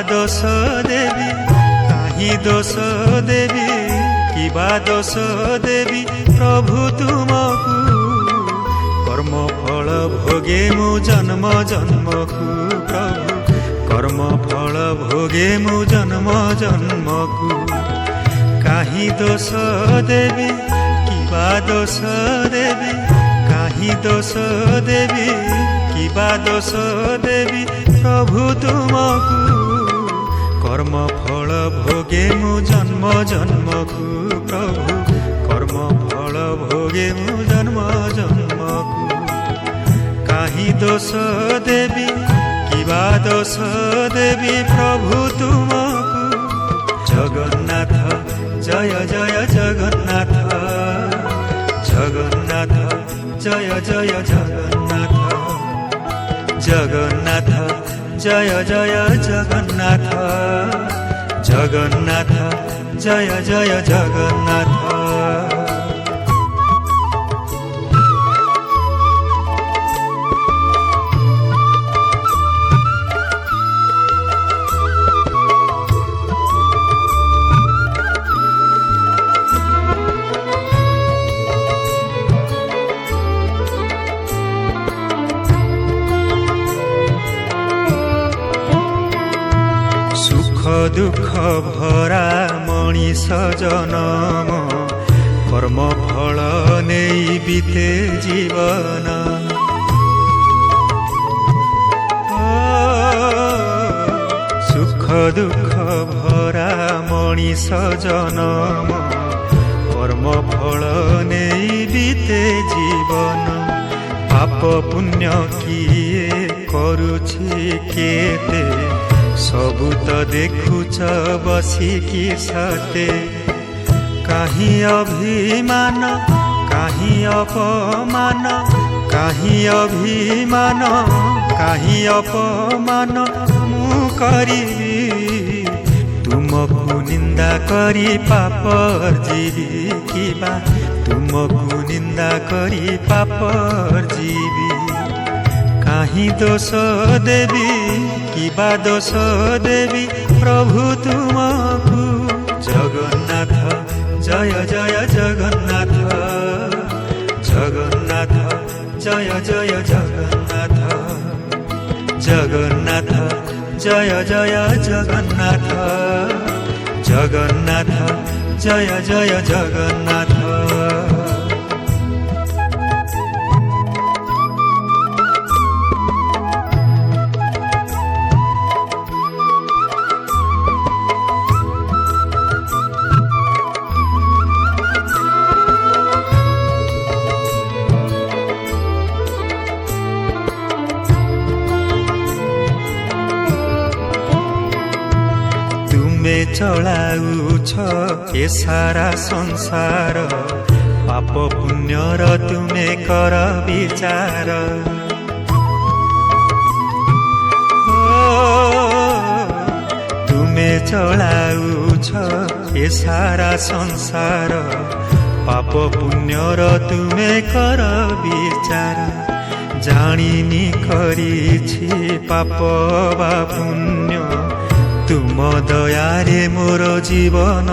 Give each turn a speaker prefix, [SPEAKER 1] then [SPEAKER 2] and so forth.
[SPEAKER 1] दोष देवी काहि दोष देवी किबा दोष देवी प्रभु तुमकु कर्म फल भोगे मु जन्म जन्मकु प्रभु कर्म फल भोगे मु जन्म जन्मकु काहि दोष देवी किबा दोष देवी काहि दोष देवी किबा दोष देवी प्रभु तुमकु कर्म फल भोगे मु जन्म जन्मकु प्रभु कर्म फल भोगे मु जन्म जन्मकु काहि दोष देवी किबा दोष देवी प्रभु तुमकु जगन्नाथ जय जय जगन्नाथ जगन्नाथ जय जय जगन्नाथ जगन्नाथ जय जय जगन्नाथ जगन्नाथ जय जय जगन्नाथ दुख भरा मणिष जनम कर्म फल नहीं बीते जीवन सुख दुख भरा मणिष जनम कर्म फल नहीं बीते जीवन पाप पुण्य किए करुछि केते सबु तो देखुच बसिकी सते काहि अभिमान काहि अपमान काहि अभिमान काहि अपमान मु करिबी तुमकु निंदा करी पाप जीवी किबा तुमकु निंदा करी पाप जीवी काहि दोष देवी किबा दोष देवी प्रभु तुमकु जगन्नाथ जय जय जगन्नाथ जगन्नाथ जय जय जगन्नाथ जगन्नाथ जय जय जगन्नाथ जगन्नाथ जय जय जगन्नाथ चलाउछ ए सारा संसार पाप पुण्यर तुमे कर विचार तुमे चलाउछ ए सारा संसार पाप पुण्यर तुमे कर विचार जानिनी करिछि पाप बा पुण्य तुम दयारे मोर जीवन